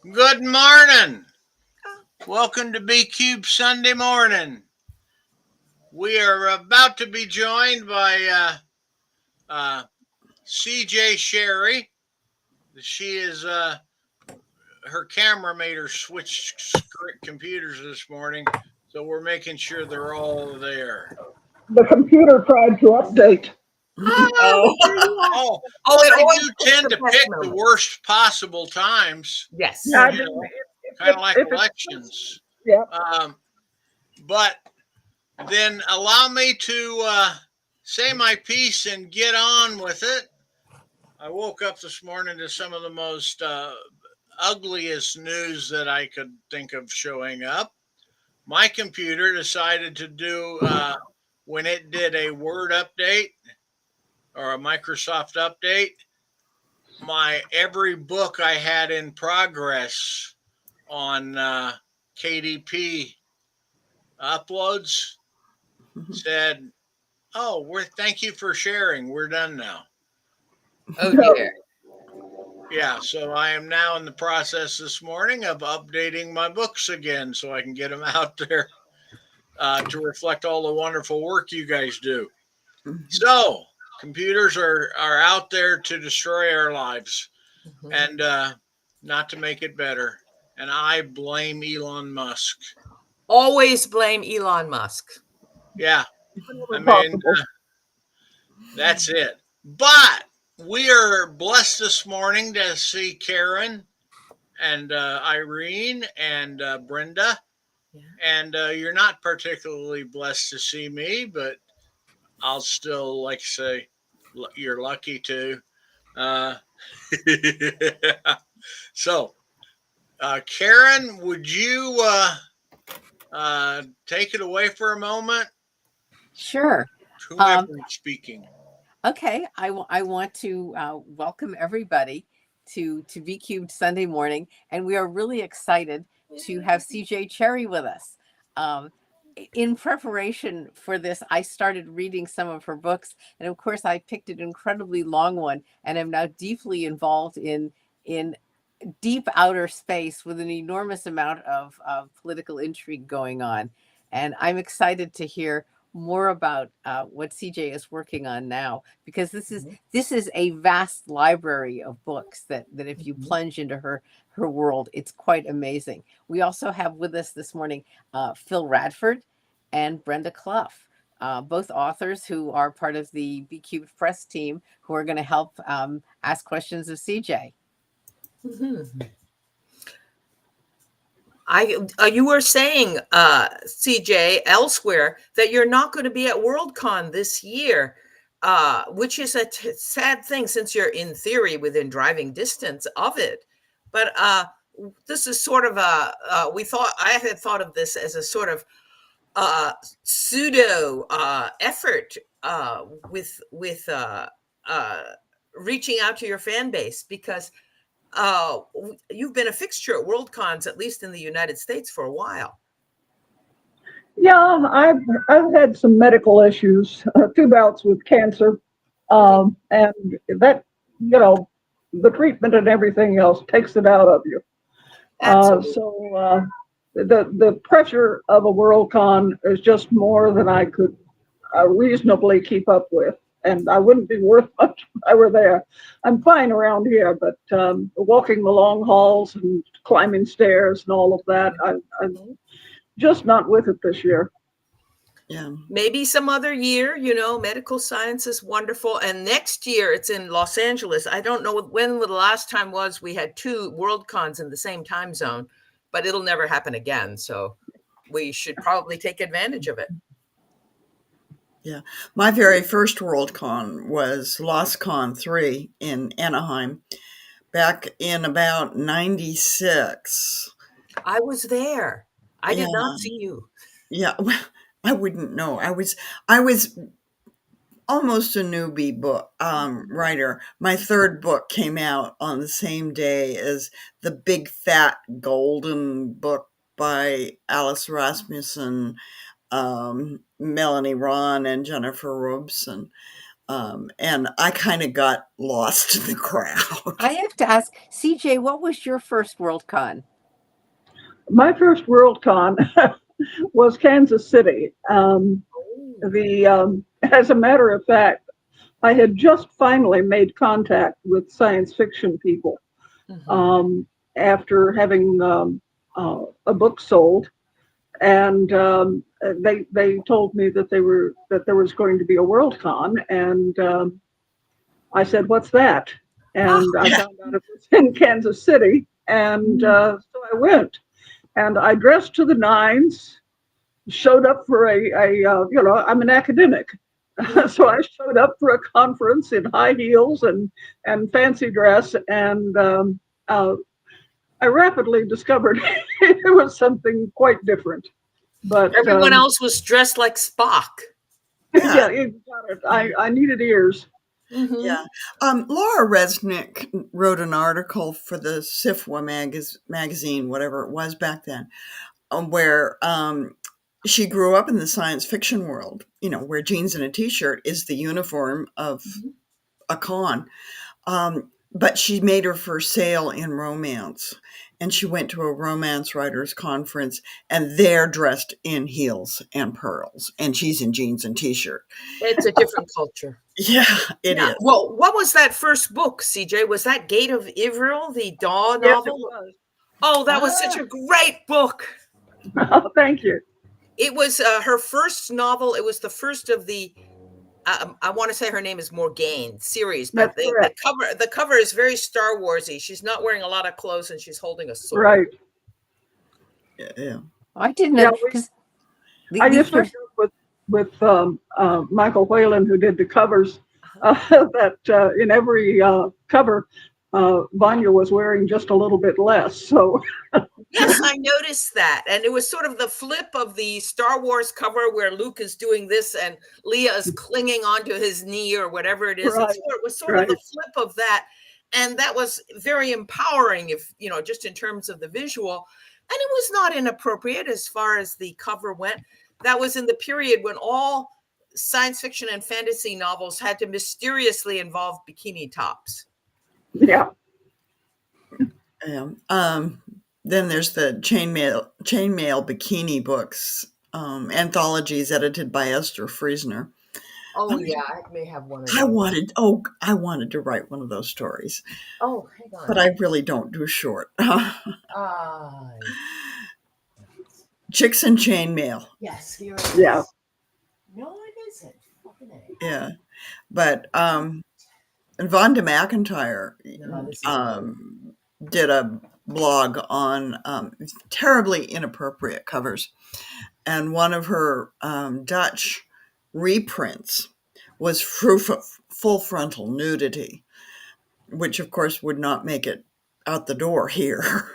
Good morning. Welcome to B Cube Sunday morning. We are about to be joined by CJ Cherryh. She is her camera made her switch computers this morning, so we're making sure they're all there. The computer tried to update. Oh, Oh, oh, it they always do picks tend the to best pick the moment. worst possible times, Yeah, Yes. I you mean, know, kind of like if it's elections. yeah, Um, but then allow me to say my piece and get on with it. I woke up this morning to some of the most ugliest news that I could think of showing up. My computer decided to do, when it did a Word update or a Microsoft update, my every book I had in progress on KDP uploads said, "Oh, we're thank you for sharing. We're done now." Oh no, dear. Yeah, so I am now in the process this morning of updating my books again so I can get them out there to reflect all the wonderful work you guys do. So, computers are out there to destroy our lives Mhm. and not to make it better. And I blame Elon Musk. Always blame Elon Musk. Yeah, I whenever mean, possible. that's it. But we are blessed this morning to see Karen and Irene and Brenda. Yeah. And you're not particularly blessed to see me, but I'll still like to say you're lucky to. Uh, so, Karen, would you take it away for a moment? Sure. Whomever Um, is speaking. okay. I want to welcome everybody to V Cubed Sunday morning, and we are really excited to have CJ Cherryh with us. Um, in preparation for this, I started reading some of her books, and of course, I picked an incredibly long one, and am now deeply involved in deep outer space with an enormous amount of political intrigue going on. And I'm excited to hear more about what CJ is working on now, because Mhm. this is a vast library of books that if you Mhm. plunge into her world, it's quite amazing. We also have with us this morning Phyl Radford and Brenda Clough. Both authors who are part of the B Cubed Press team, who are going to help ask questions of CJ. Mhm. You were saying, CJ, elsewhere that you're not going to be at Worldcon this year, which is a sad thing since you're in theory within driving distance of it. But this is sort of a I had thought of this as a sort of uh, pseudo effort with uh, reaching out to your fan base because you've been a fixture at World Cons, at least in the United States, for a while. Yeah, I've had some medical issues, two bouts with cancer, Mhm. and that you know the treatment and everything else takes it out of you. Absolutely. So the pressure of a Worldcon is just more than I could reasonably keep up with. And I wouldn't be worth much if I were there. I'm fine around here, but walking the long halls and climbing stairs and all of that, I'm Mhm. just not with it this year. Yeah. Maybe some other year, medical science is wonderful. And next year it's in Los Angeles. I don't know when the last time was we had two World Cons in the same time zone, but it'll never happen again. So we should probably take advantage of it. Yeah. My very first Worldcon was LostCon 3 in Anaheim back in about 96. I was there. I Yeah. did not see you. Yeah. Well, I wouldn't know. I was almost a newbie book writer. My third book came out on the same day as the big fat golden book by Alice Rasmussen, Melanie Ron, and Jennifer Robson. And I kind of got lost in the crowd. I have to ask, CJ, what was your first Worldcon? My first Worldcon was Kansas City. As a matter of fact, I had just finally made contact with science fiction people after having a book sold, and they told me that there was going to be a Worldcon, and I said, "What's that?" And I found out it was in Kansas City, and so I went, and I dressed to the nines, showed up for I'm an academic. So I showed up for a conference in high heels and fancy dress, and I rapidly discovered it was something quite different. But Everyone else was dressed like Spock. yeah, you got it. I needed ears. Yeah. Laura Resnick wrote an article for the SIFWA magazine, whatever it was back then, where she grew up in the science fiction world, where jeans and a t-shirt is the uniform of a con. But she made her first sale in romance, and she went to a romance writers conference, and they're dressed in heels and pearls, and she's in jeans and t-shirt. It's a different culture. Yeah, it is. Well, what was that first book, CJ? Was that Gate of Ivriel, the Daw novel? Yes, it was. Oh, that was such a great book. Oh, thank you. It was her first novel. It was the first of the, I want to say her name is Morgaine series, but the cover is very Star Warsy. She's not wearing a lot of clothes and she's holding a sword. Right. Yeah. I didn't know. I used to work with Michael Whalen, who did the covers, that in every cover, Vanya was wearing just a little bit less. So yes, I noticed that. And it was sort of the flip of the Star Wars cover where Luke is doing this and Leia is clinging onto his knee or whatever it is. Right. It was sort of the flip of that. And that was very empowering, if just in terms of the visual. And it was not inappropriate as far as the cover went. That was in the period when all science fiction and fantasy novels had to mysteriously involve bikini tops. Yeah. Then there's the chainmail bikini books, anthologies edited by Esther Friesner. Oh yeah, I may have one of those. I wanted to write one of those stories. Oh, hang on. But I really don't do short. Chicks and Chainmail. Yes, here it is. Yeah. No, it isn't. Yeah. But Vonda McIntyre did a blog on terribly inappropriate covers. And one of her Dutch reprints was full frontal nudity, which of course would not make it out the door here.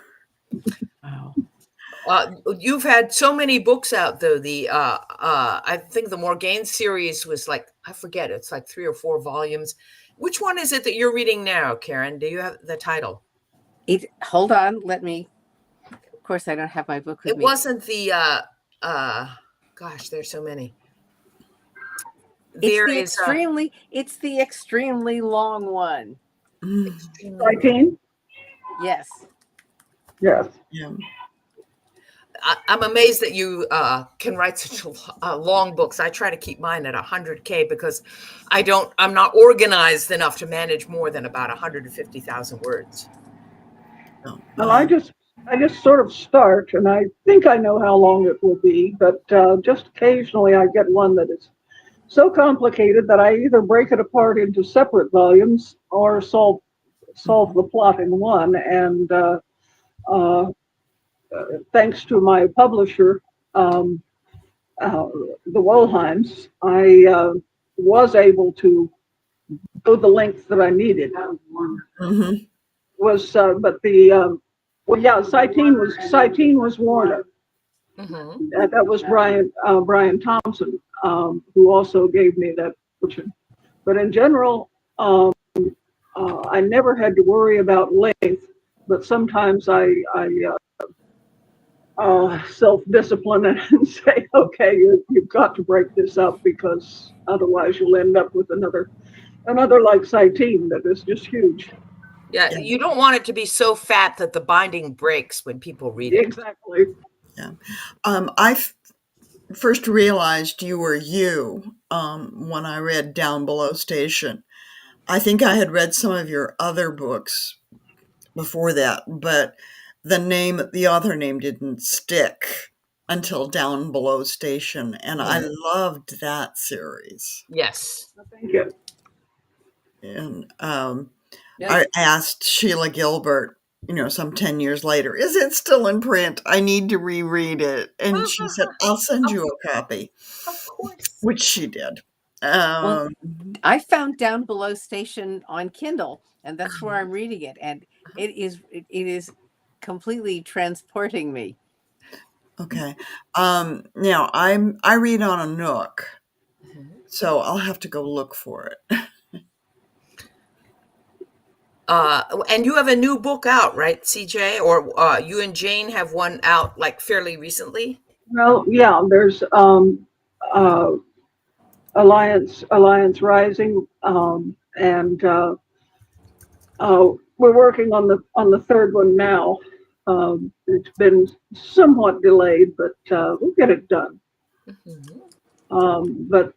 Wow. You've had so many books out, though. I think the Morgaine series was I forget, it's like 3 or 4 volumes. Which one is it that you're reading now, Karen? Do you have the title? Hold on, let me. Of course, I don't have my book with me. It wasn't the. Gosh, there's so many. It's the extremely long one. 19? Yes. Yes. Yeah. I'm amazed that you can write such long books. I try to keep mine at 100K because I'm not organized enough to manage more than about 150,000 words. Well, I just sort of start, and I think I know how long it will be, but just occasionally I get one that is so complicated that I either break it apart into separate volumes or solve the plot in one. And thanks to my publisher, the Wollheims, I was able to go the length that I needed. Mm-hmm. But Cytine was Warner. Mm-hmm. That was Brian Thompson, who also gave me that portion. But in general, I never had to worry about length. But sometimes I self-discipline and say, okay, you've got to break this up because otherwise you'll end up with another like team that is just huge. Yeah, Yeah. you don't want it to be so fat that the binding breaks when people read it. Exactly. Yeah. I first realized you were you when I read Down Below Station. I think I had read some of your other books before that, but the author name didn't stick until Down Below Station, and I loved that series. Yes. Thank you. And Yeah. I asked Sheila Gilbert, some 10 years later, is it still in print? I need to reread it. And she said, I'll send you a copy, Of course. which she did. Well, Um, I found Down Below Station on Kindle, and that's where I'm reading it, and it is completely transporting me. okay. Now I read on a Nook, so I'll have to go look for it. And you have a new book out, right, CJ? Or you and Jane have one out like fairly recently? Well, yeah, there's uh, Alliance Rising, and we're working on the third one now. It's been somewhat delayed, but we'll get it done. But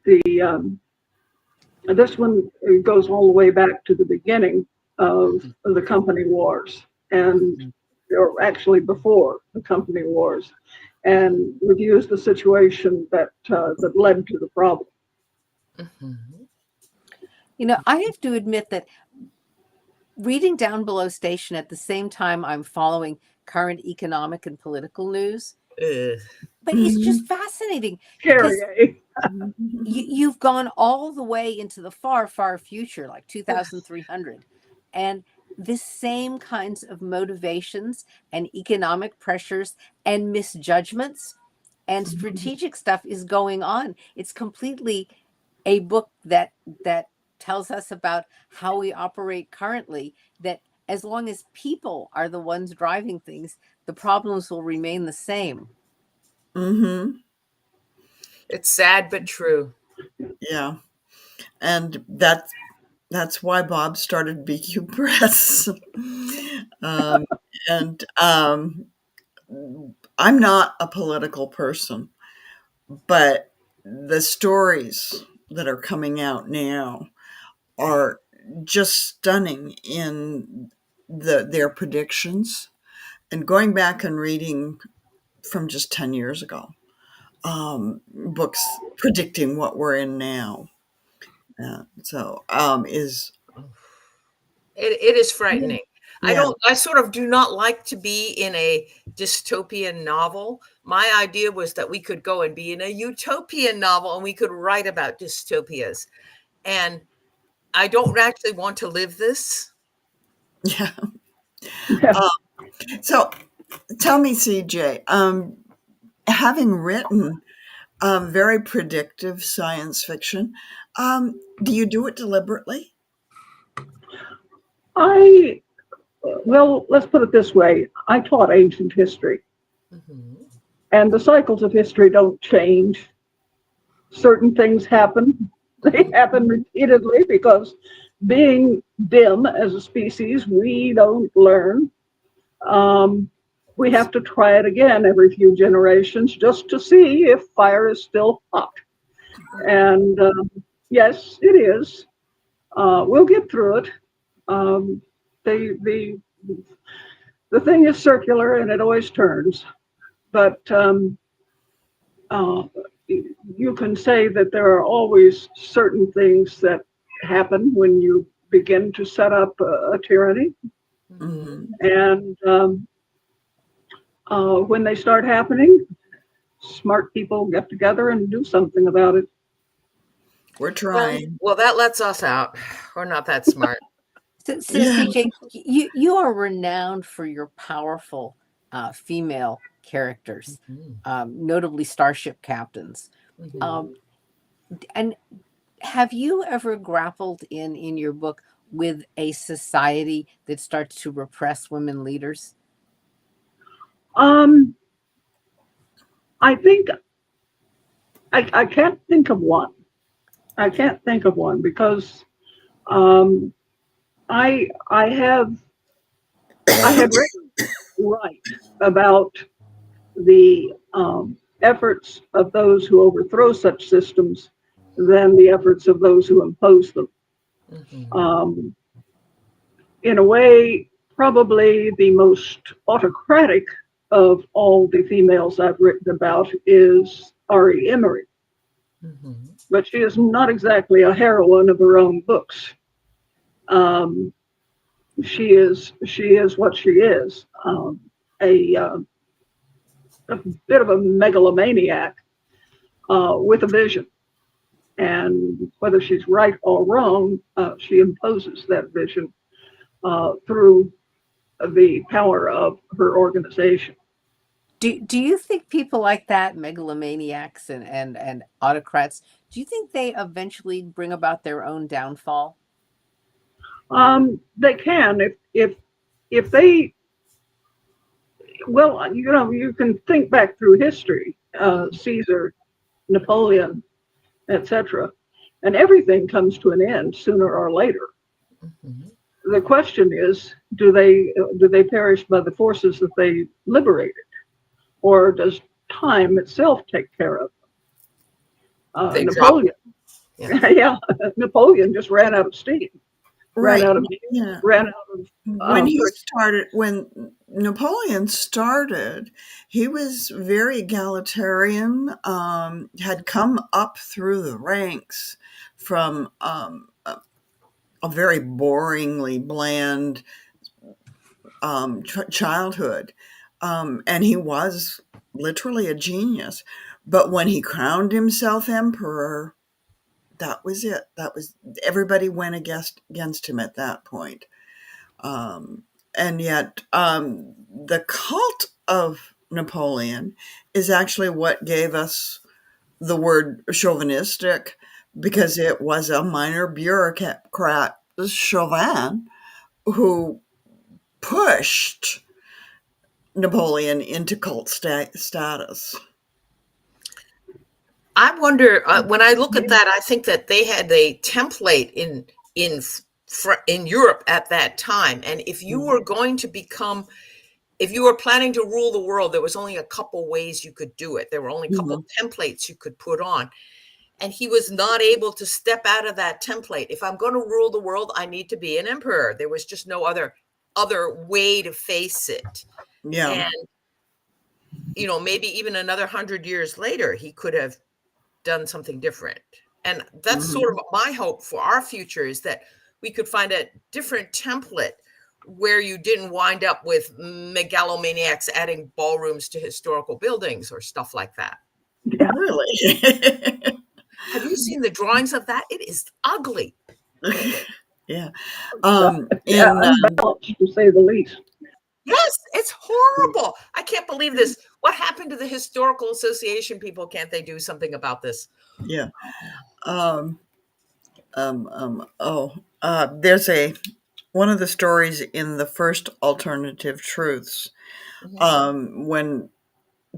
this one goes all the way back to the beginning of the company wars, and or actually before the company wars, and reviews the situation that led to the problem. I have to admit that reading Down Below Station at the same time I'm following current economic and political news, but it's just fascinating because Cherryh. you've gone all the way into the far, far future, like 2300. And this same kinds of motivations and economic pressures and misjudgments and strategic stuff is going on. It's completely a book that tells us about how we operate currently, that as long as people are the ones driving things, the problems will remain the same. Mm-hmm. It's sad but true. Yeah. And that's why Bob started BQ Press. um, and I'm not a political person, but the stories that are coming out now are just stunning in their predictions. And going back and reading from just 10 years ago, books predicting what we're in now. Is It is frightening. yeah. I sort of do not like to be in a dystopian novel. My idea was that we could go and be in a utopian novel and we could write about dystopias. And I don't actually want to live this. Yeah. Yeah. So tell me, CJ, having written very predictive science fiction, do you do it deliberately? Well, let's put it this way. I taught ancient history, and the cycles of history don't change. Certain things happen. They happen repeatedly because being dim as a species, we don't learn. We have to try it again every few generations just to see if fire is still hot. And yes, it is. We'll get through it. Um, the the thing is circular and it always turns. But uh, you can say that there are always certain things that happen when you begin to set up a tyranny. Mm-hmm. And when they start happening, smart people get together and do something about it. We're trying. Well, that lets us out. We're not that smart. So Yeah. CJ, you are renowned for your powerful female characters, notably starship captains. And have you ever grappled in your book with a society that starts to repress women leaders? Um, I think I can't think of one. I can't think of one because um, I had written right about the efforts of those who overthrow such systems than the efforts of those who impose them. Mhm. Um, in a way, probably the most autocratic of all the females I've written about is Ari Emery, Mhm. but she is not exactly a heroine of her own books. Um, she is what she is, a bit of a megalomaniac with a vision. And whether she's right or wrong, she imposes that vision through the power of her organization. Do you think people like that, megalomaniacs and autocrats, do you think they eventually bring about their own downfall? They can if they well, you can think back through history, Caesar, Napoleon, etc., and everything comes to an end sooner or later. Mhm. The question is, do they perish by the forces that they liberated, or does time itself take care of They drop. Napoleon? Yeah. Yeah, Napoleon just ran out of steam, ran Right. out of Yeah. ran out of When Napoleon started, he was very egalitarian, had come up through the ranks from a very boringly bland childhood. And he was literally a genius. But when he crowned himself emperor, that was it. That was everybody went against him at that point. Um, and yet, the cult of Napoleon is actually what gave us the word chauvinistic, because it was a minor bureaucrat, Chauvin, who pushed Napoleon into cult status. I wonder when I look at that, I think that they had a template in in Europe at that time, and if you were going to become, if you were planning to rule the world, there was only a couple ways you could do it. There were only a couple Mhm. templates you could put on, and he was not able to step out of that template. If I'm going to rule the world, I need to be an emperor. There was just no other way to face it, Yeah. and maybe even another 100 years later, he could have done something different. And that's sort Mhm. of my hope for our future, is that we could find a different template where you didn't wind up with megalomaniacs adding ballrooms to historical buildings or stuff like that. yeah, Really? Have you seen the drawings of that? It is ugly. Yeah. yeah, In unbalanced to say the least. Yes, it's horrible. I can't believe this. What happened to the historical association people? Can't they do something about this? Yeah. Um, there's one of the stories in the first Alternative Truths, Mhm. when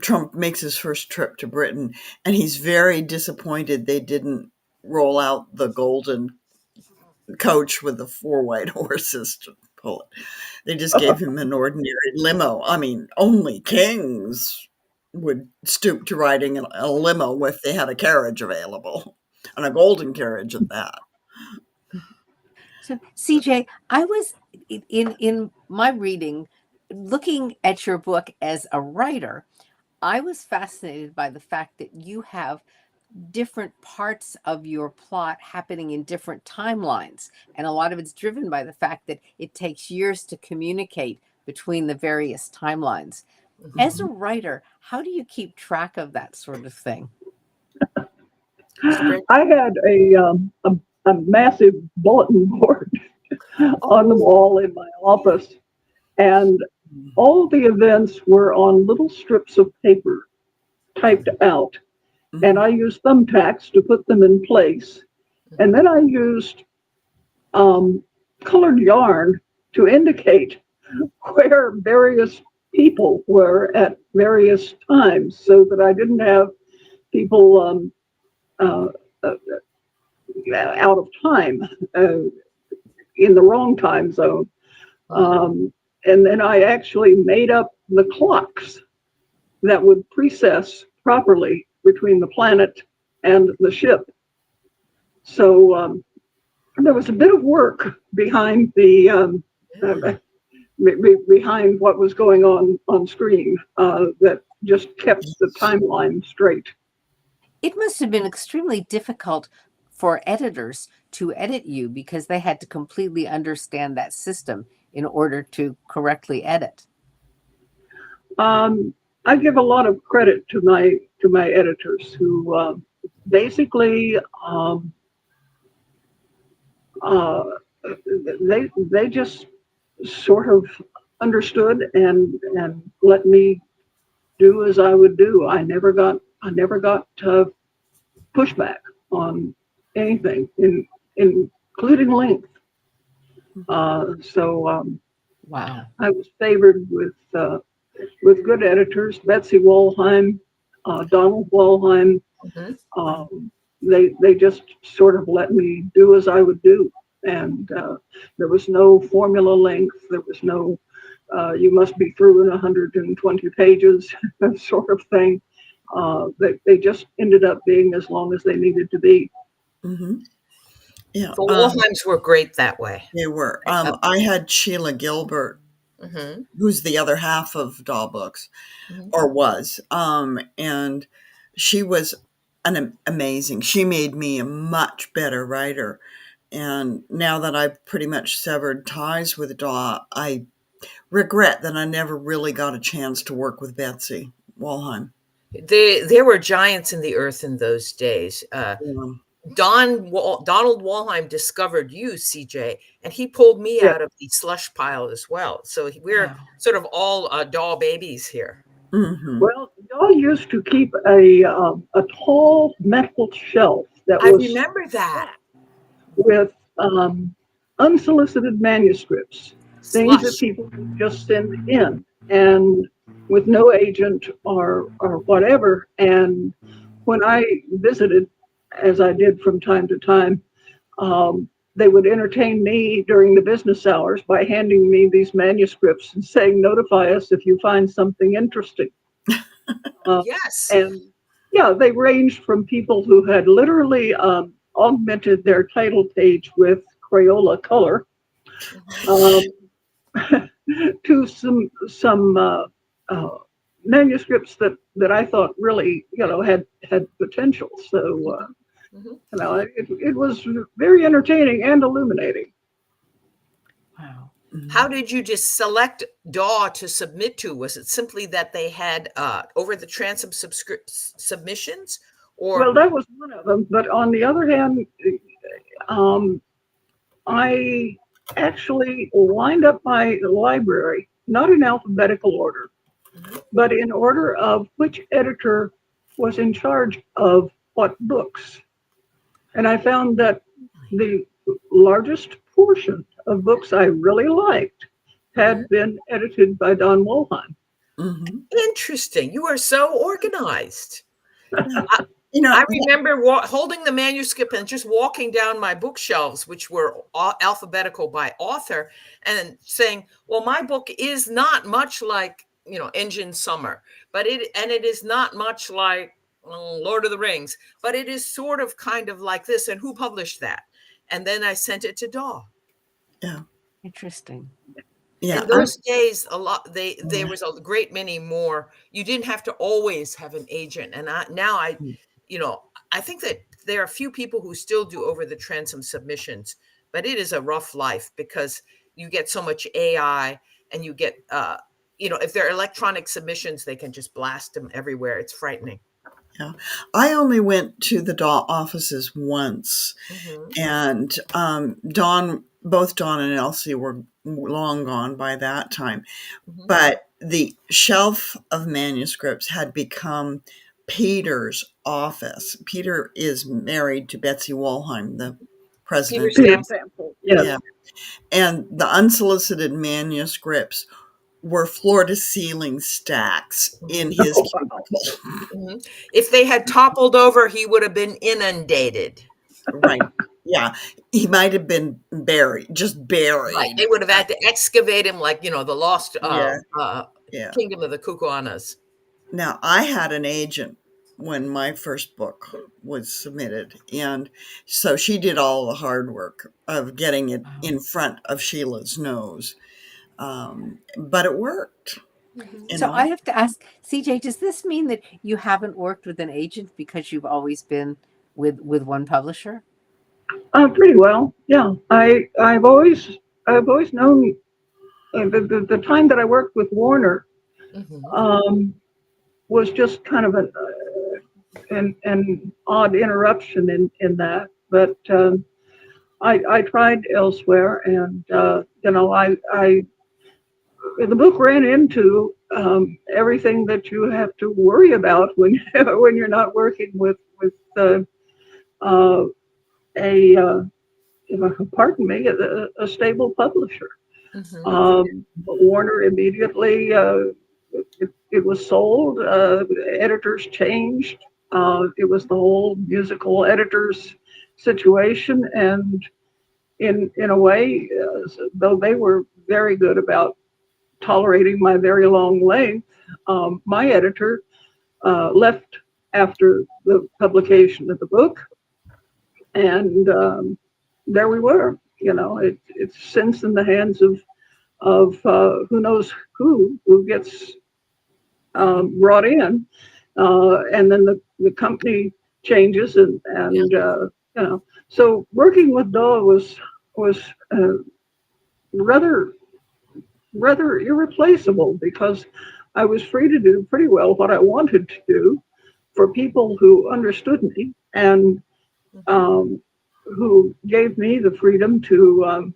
Trump makes his first trip to Britain, and he's very disappointed they didn't roll out the golden coach with the four white horses to pull it. They just gave him an ordinary limo. I mean, only kings would stoop to riding in a limo if they had a carriage available, and a golden carriage at that. So, CJ, I was in my reading, looking at your book as a writer, I was fascinated by the fact that you have different parts of your plot happening in different timelines. And a lot of it's driven by the fact that it takes years to communicate between the various timelines. As a Mhm. writer, how do you keep track of that sort of thing? Spread. I had a massive bulletin board on the Oh. wall in my office, and all the events were on little strips of paper typed out. And Mhm. I used thumbtacks to put them in place. And then I used um, colored yarn to indicate where various people were at various times, so that I didn't have people uh, uh, out of time, in the wrong time zone. And then I actually made up the clocks that would precess properly between the planet and the ship. So there was a bit of work behind the behind what was going on screen, that just kept the timeline straight. It must have been extremely difficult for editors to edit you because they had to completely understand that system in order to correctly edit. I give a lot of credit to my editors who basically uh, they just sort of understood and let me do as I would do. I never got pushback on anything, including length. So Wow. I was favored with good editors, Betsy Wollheim, Donald Wollheim. They just sort of let me do as I would do, and there was no formula length. There was no you must be through in 120 pages sort of thing. They just ended up being as long as they needed to be. Mm-hmm. Yeah, The Wollheims were great that way. they were. I had Sheila Gilbert, Mm-hmm. who's the other half of Doll Books, Mm-hmm. or was, and she was amazing. She made me a much better writer. And now that I've pretty much severed ties with Daw, I regret that I never really got a chance to work with Betsy Wollheim. There were giants in the earth in those days. Yeah. Donald Wollheim discovered you, CJ, and he pulled me Yeah. out of the slush pile as well. So we're Wow. sort of all doll babies here. Mm-hmm. Well, y'all used to keep a tall metal shelf that I was remember that. with unsolicited manuscripts, things that Slush. people would just send in, and with no agent or whatever. And when I visited, as I did from time to time, they would entertain me during the business hours by handing me these manuscripts and saying, "Notify us if you find something interesting." Yes. And yeah, they ranged from people who had literally augmented their title page with Crayola color, um, to some manuscripts that I thought really, had potential. So it was very entertaining and illuminating. Wow. How did you just select DAW to submit to? Was it simply that they had over the transom submissions, or Well, that was one of them. But on the other hand, um, I actually lined up my library, not in alphabetical order, but in order of which editor was in charge of what books. And I found that the largest portion of books I really liked had been edited by Don Wollheim. Mm-hmm. interesting? You are so organized. You know, I remember holding the manuscript and just walking down my bookshelves, which were alphabetical by author, and saying, "Well, my book is not much like Engine Summer, but it is not much like Lord of the Rings, but it is sort of kind of like this." And who published that? And then I sent it to Daw. yeah, Interesting. yeah. In those days, there was a great many more. You didn't have to always have an agent, and I think that there are a few people who still do over the transom submissions, but it is a rough life because you get so much AI, and you get if they're electronic submissions, they can just blast them everywhere. It's frightening. Yeah. I only went to the Daw offices once, and both Dawn and Elsie were long gone by that time. But the shelf of manuscripts had become Peter's office. Peter is married to Betsy Wollheim, the president. Peter Peter Sampson. Sampson, yes. Yeah. And the unsolicited manuscripts were floor to ceiling stacks in his Oh, wow. cubicle. Mhm. If they had toppled over, he would have been inundated. Right. Yeah. He might have been buried, just Right. buried. They would have had to excavate him like, the lost Yeah. Yeah. Kingdom of the Kukuanas. Now, I had an agent when my first book was submitted, and so she did all the hard work of getting it in front of Sheila's nose. But it worked, you So I know. have to ask, CJ, does this mean that you haven't worked with an agent because you've always been with one publisher? Pretty well, yeah. I've always known the time that I worked with Warner Mhm. um, was just kind of an odd interruption in that. But I tried elsewhere, and I the book ran into everything that you have to worry about when when you're not working with uh, a pardon me, a stable publisher. Mhm. Warner immediately, it was sold. Editors changed. It was the whole musical editors situation, and in a way, though they were very good about tolerating my very long length, my editor left after the publication of the book, and there we were. It's since in the hands of who knows who gets brought in, and then the company changes, Yeah. so working with Daw was uh, rather rather irreplaceable because I was free to do pretty well what I wanted to do for people who understood me and Mhm. um, who gave me the freedom to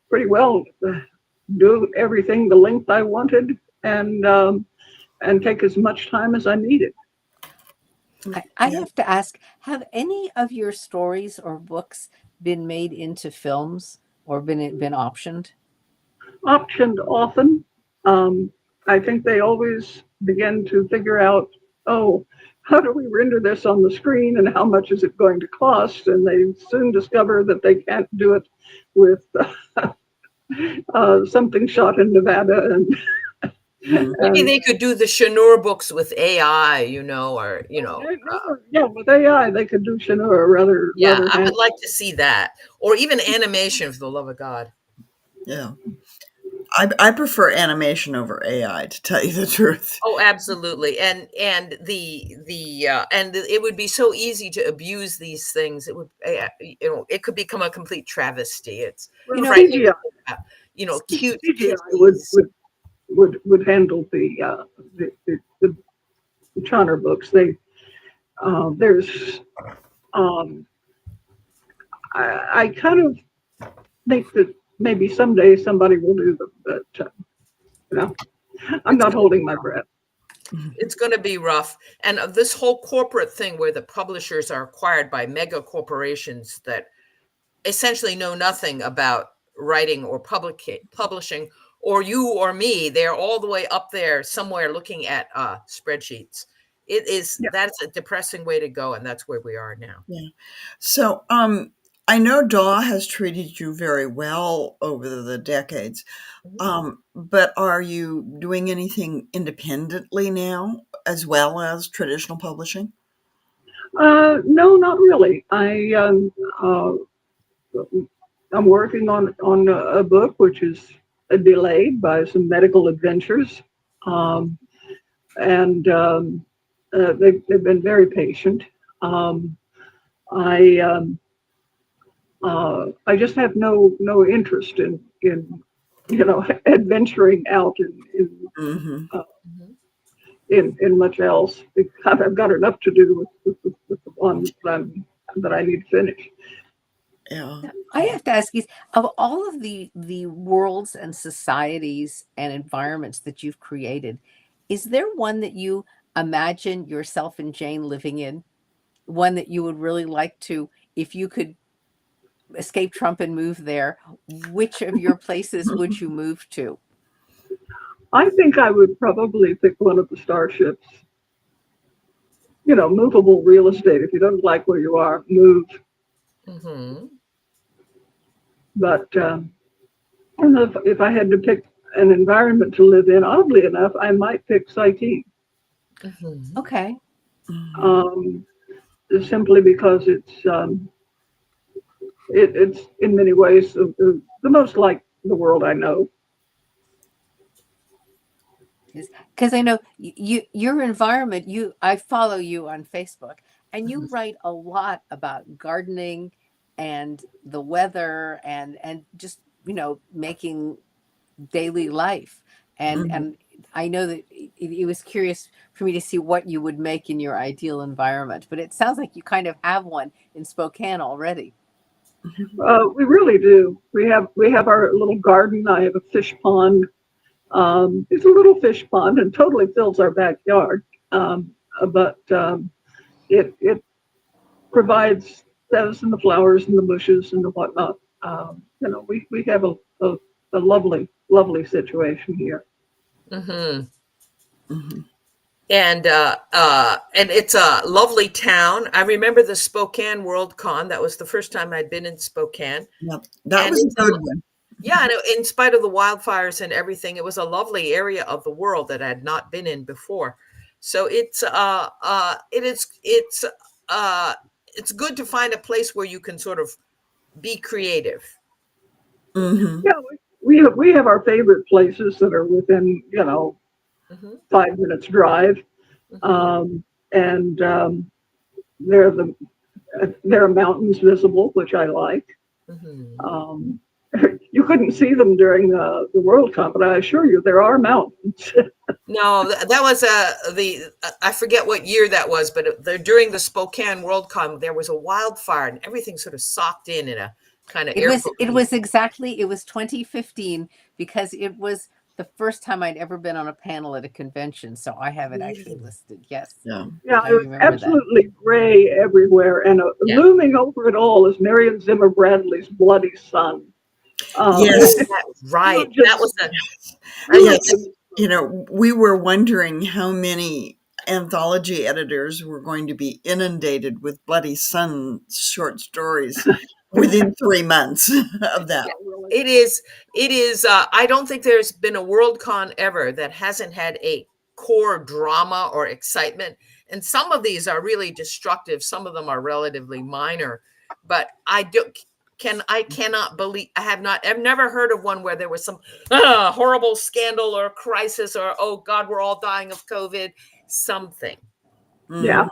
pretty well do everything the length I wanted and take as much time as I needed. I Yeah. have to ask, have any of your stories or books been made into films or been optioned? Optioned often. Um, I think they always begin to figure out, oh, how do we render this on the screen and how much is it going to cost? And they soon discover that they can't do it with something shot in Nevada Mhm. Maybe and they could do the Shanur books with AI, or yeah, with AI they could do Chinua yeah, rather I would hand. like to see that, or even animation for the love of God. Yeah. I prefer animation over AI, to tell you the truth. Oh, absolutely, and it would be so easy to abuse these things. It would, it could become a complete travesty. It's You Well, know, frightening, CGI cute CGI kitties. would handle the genre books. There's um, I kind of think that maybe someday somebody will do them, but you know, I'm It's not going to holding my breath. it's going to be rough, and this whole corporate thing where the publishers are acquired by mega corporations that essentially know nothing about writing or publishing, or you or me. They're all the way up there somewhere looking at spreadsheets. Yeah. That's a depressing way to go, and that's where we are now. Yeah. So, I know Daw has treated you very well over the decades. But are you doing anything independently now, as well as traditional publishing? No, not really. I'm working on a book which is delayed by some medical adventures, um, and they've been very patient. Um, I I just have no interest in adventuring out Hmm. uh, Mhm. in much else. I've got enough to do with the one that I need to finish. Yeah. I have to ask you, of all of the worlds and societies and environments that you've created, is there one that you imagine yourself and Jane living in? One that you would really like to, if you could escape Trump and move there, which of your places would you move to? I think I would probably pick one of the starships. Movable real estate. If you don't like where you are, move. Mm-hmm. But I don't know if I had to pick an environment to live in, oddly enough, I might pick Saiti. Mm-hmm. Okay. Um, Simply because it's in many ways the most like the world I know. Because I know your environment. I follow you on Facebook, and you write a lot about gardening and the weather and just making daily life. And Mhm. and I know that it was curious for me to see what you would make in your ideal environment. But it sounds like you kind of have one in Spokane already. We really do. We have our little garden. I have a fish pond. It's a little fish pond and totally fills our backyard. But it provides those and the flowers and the bushes and the whatnot. We have a lovely situation here. Mm-hmm. Mhm. And it's a lovely town. I remember the Spokane World Con. That was the first time I'd been in Spokane. Yep. That And was a it's good one. yeah, and in spite of the wildfires and everything, it was a lovely area of the world that I had not been in before. So it's good to find a place where you can sort of be creative. Hmm. Yeah, we have our favorite places that are within Hmm. 5 minutes drive, Hmm. and there are there are mountains visible, which I like. Hmm. Um, you couldn't see them during the World Cup, but I assure you there are mountains. No, that was the I forget what year that was, but during the Spokane World Con, there was a wildfire and everything sort of socked in a kind of It air was quote. it was exactly it was 2015 because it was the first time I'd ever been on a panel at a convention. So I have it actually Really? listed. Yes, Yeah. Yeah, I it was remember that. absolutely gray everywhere, and Yeah. looming over it all is Marion Zimmer Bradley's bloody sun. Yes. Oh, right. That was a Yes. Beautiful. We were wondering how many anthology editors were going to be inundated with Bloody Sun short stories within 3 months of that. yeah. Really. It is I don't think there's been a World Con ever that hasn't had a core drama or excitement. And some of these are really destructive. Some of them are relatively minor, but I cannot believe I've never heard of one where there was some horrible scandal or crisis or oh God, we're all dying of COVID, something. Yeah. Mhm.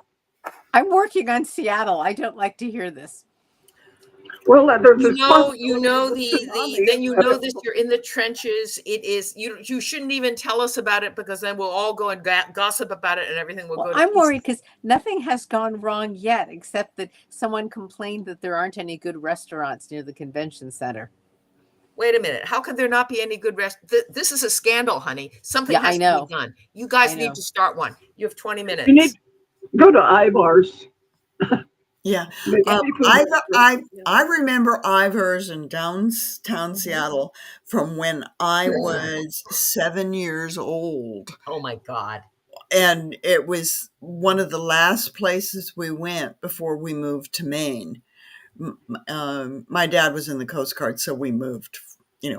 I'm working on Seattle. I don't like to hear this. Well, there's You this know, possibility of a tsunami. then you know this, you're in the trenches. It is, you shouldn't even tell us about it because then we'll all go and gossip about it and everything will Well, go to I'm worried pieces. because nothing has gone wrong yet, except that someone complained that there aren't any good restaurants near the convention center. Wait a minute. How could there not be any good rest? This is a scandal, honey. Something Yeah, I has to be know. done. You I guys need know. to start one. You have 20 You need minutes. to go to Ivar's. Yeah. The seafood I restaurant. I remember Ivers in downtown Mhm. Seattle from when I was 7 years old. Oh my God. And it was one of the last places we went before we moved to Maine. My dad was in the Coast Guard, so we moved,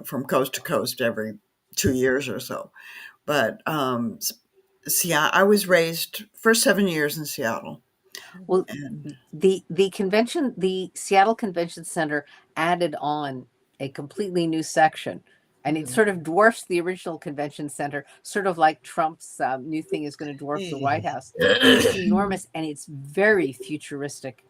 from coast to coast every 2 years or so. But see, I was raised for 7 years in Seattle, Well, and the Seattle Convention Center added on a completely new section, and it Mhm. sort of dwarfs the original convention center, sort of like Trump's new thing is going to dwarf the White House. It's enormous and it's very futuristic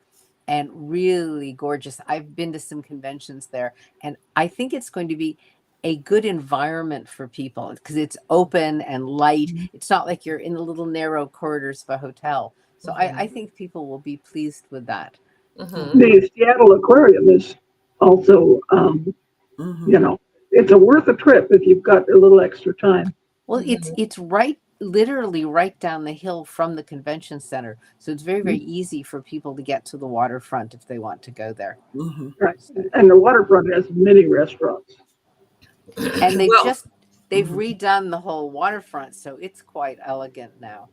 and really gorgeous. I've been to some conventions there, and I think it's going to be a good environment for people because it's open and light. It's not like you're in the little narrow corridors of a hotel. So I think people will be pleased with that. Mhm. The Seattle Aquarium is also, mhm. it's a worth a trip if you've got a little extra time. Well, it's Mhm. it's literally right down the hill from the convention center, so it's very easy for people to get to the waterfront if they want to go there. Mhm. Right. So, And the waterfront has many restaurants. and they've Well, just They've Mhm. redone the whole waterfront, so it's quite elegant now.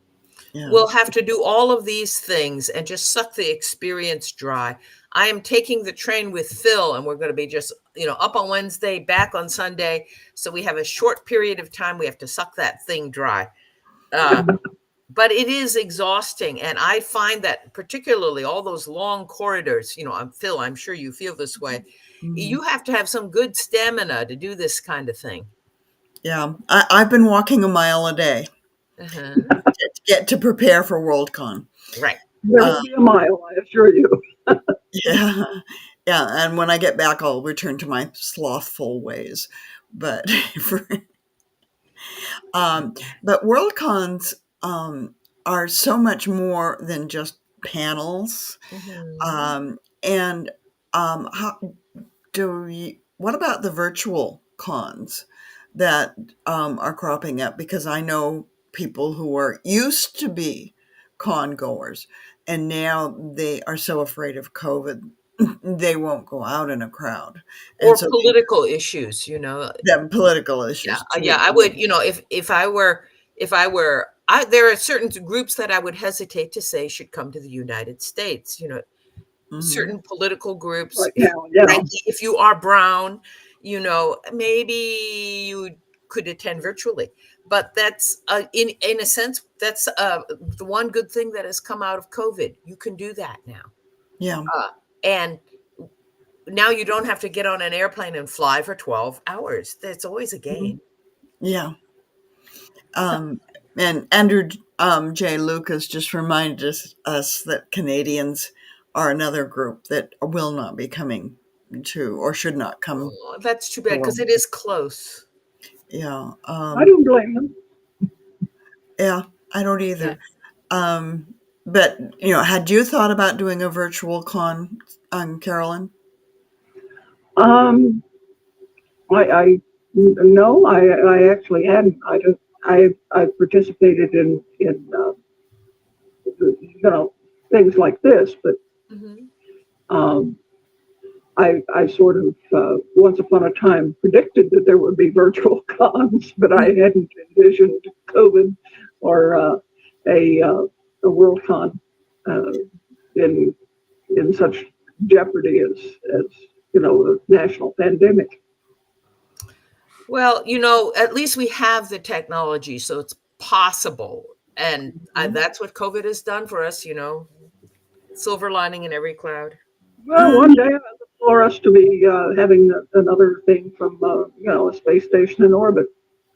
Yeah. We'll have to do all of these things and just suck the experience dry. I am taking the train with Phyl, and we're going to be just, up on Wednesday, back on Sunday. So we have a short period of time. We have to suck that thing dry. But it is exhausting. And I find that particularly all those long corridors, I'm Phyl, I'm sure you feel this way. Mhm. You have to have some good stamina to do this kind of thing. Yeah. I've been walking a mile a day Uh-huh. to get to prepare for Worldcon. Right. There Uh, will be a mile, I assure you. yeah. Yeah. And when I get back, I'll return to my slothful ways. But for, um, but Worldcons are so much more than just panels. Mhm. And how do you, what about the virtual cons that are cropping up? Because I know people who are used to be con goers, and now they are so afraid of COVID, they won't go out in a crowd, and Or so political issues, them political Yeah, issues yeah, too. I would, if I were, there are certain groups that I would hesitate to say should come to the United States. Hmm. Certain political groups. Right now, yeah. Frankly, if you are brown, maybe you could attend virtually. But that's in a sense, that's the one good thing that has come out of COVID. You can do that now, Yeah, and now you don't have to get on an airplane and fly for 12 hours. That's always a Mhm. gain. yeah. Um, and Andrew J. Lucas just reminded us that Canadians are another group that will not be coming to or should not come Oh, that's too to bad because World. it is close. Yeah, I don't blame them. yeah, I don't Yeah. either. Um, but had you thought about doing a virtual con, Carolyn? Um, I no, I actually hadn't. I participated in things like this, but Mhm. um, I sort of once upon a time predicted that there would be virtual cons, but I hadn't envisioned COVID or a world con uh, in such jeopardy as a national pandemic. Well, at least we have the technology, so it's possible. And that's what COVID has done for us, silver lining in every cloud. Well, one day I look for us to be having another thing from a space station in orbit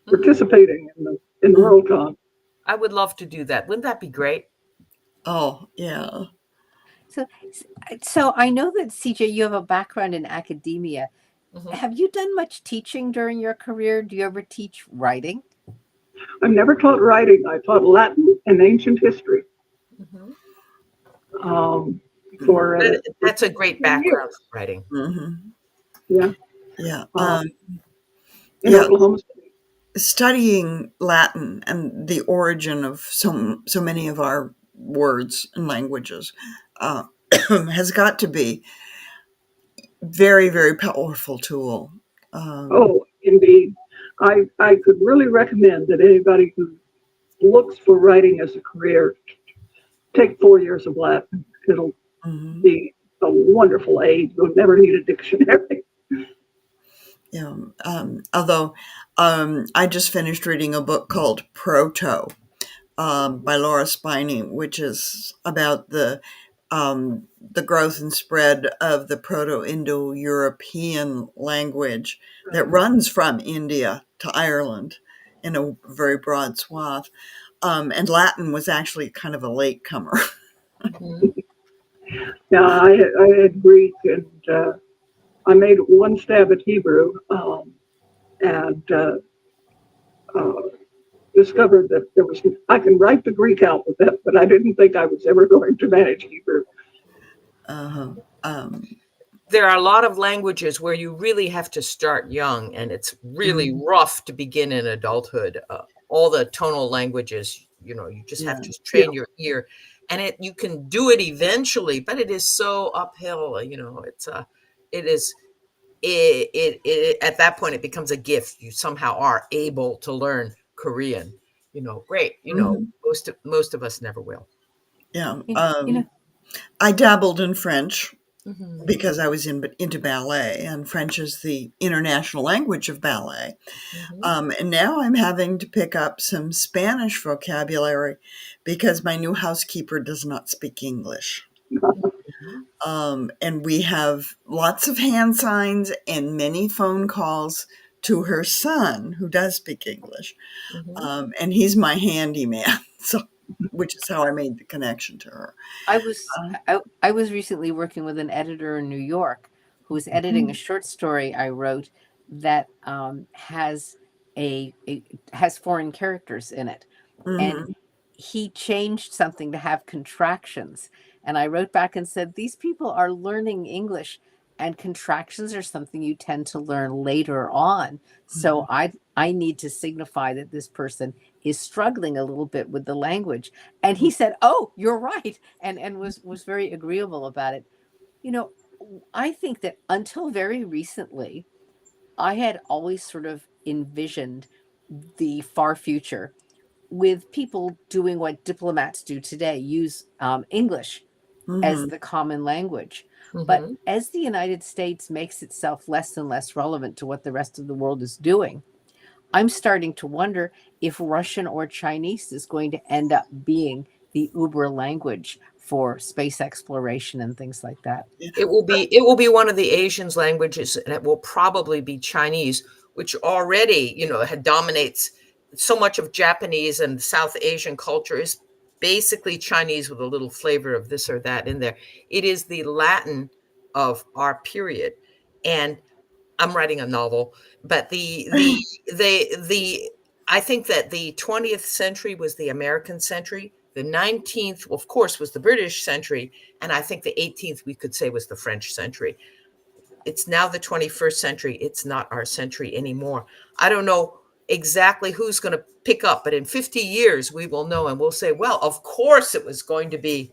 Mhm. participating in the Mm. Worldcon. I would love to do that. Wouldn't that be great? Oh, yeah. So, so I know that CJ, you have a background in academia. Mhm. Have you done much teaching during your career? Do you ever teach writing? I've never taught writing. I taught Latin and ancient history Mhm. um, Mm. for That's a great 10 background years. for writing. Hmm. Yeah, Yeah. in Yeah. Oklahoma City. Studying Latin and the origin of so many of our words and languages uh, has got to be very, very powerful tool. Um, Oh, indeed. I could really recommend that anybody who looks for writing as a career take 4 years of Latin. It'll mhm. be a wonderful aid. You'll never need a dictionary. Yeah. Although I just finished reading a book called Proto by Laura Spiney, which is about the growth and spread of the Proto-Indo-European language that Right. runs from India to Ireland in a very broad swath. And Latin was actually kind of a latecomer. Mhm. Yeah, I had Greek and I made one stab at Hebrew and uh, discovered that I can write the Greek alphabet, but I didn't think I was ever going to manage Hebrew. Uh-huh. Um, There are a lot of languages where you really have to start young, and it's really mm, rough to begin in adulthood. All the tonal languages, you just have yeah. to Yeah, train your ear, and you can do it eventually, but it is so uphill. It is. it at that point it becomes a gift. You somehow are able to learn Korean. Great. Mhm. Most of us never will. Yeah. You know, I dabbled in French Mhm. because I was into ballet, and French is the international language of ballet. Mhm. And now I'm having to pick up some Spanish vocabulary because my new housekeeper does not speak English. Mhm. And we have lots of hand signs and many phone calls to her son, who does speak English. Mhm. And he's my handyman, so which is how I made the connection to her. I was Um, I was recently working with an editor in New York who was editing a short story I wrote that has foreign characters in it, and mhm, he changed something to have contractions. And I wrote back and said, these people are learning English, and contractions are something you tend to learn later on. So mhm. I need to signify that this person is struggling a little bit with the language. And he said, oh, you're right. And was very agreeable about it. You know, I think that until very recently, I had always sort of envisioned the far future with people doing what diplomats do today, use English as Mhm. the common language. But Mhm. as the United States makes itself less and less relevant to what the rest of the world is doing, I'm starting to wonder if Russian or Chinese is going to end up being the Uber language for space exploration and things like that. Yeah. It will be one of the Asians languages, and it will probably be Chinese, which already, dominates so much of Japanese and South Asian culture is basically Chinese with a little flavor of this or that in there. It is the Latin of our period. And I'm writing a novel, but the I think that the 20th century was the American century. The 19th, of course, was the British century, and I think the 18th we could say was the French century. It's now the 21st century. It's not our century anymore. I don't know exactly who's going to pick up, but in 50 years we will know, and we'll say, well, of course it was going to be,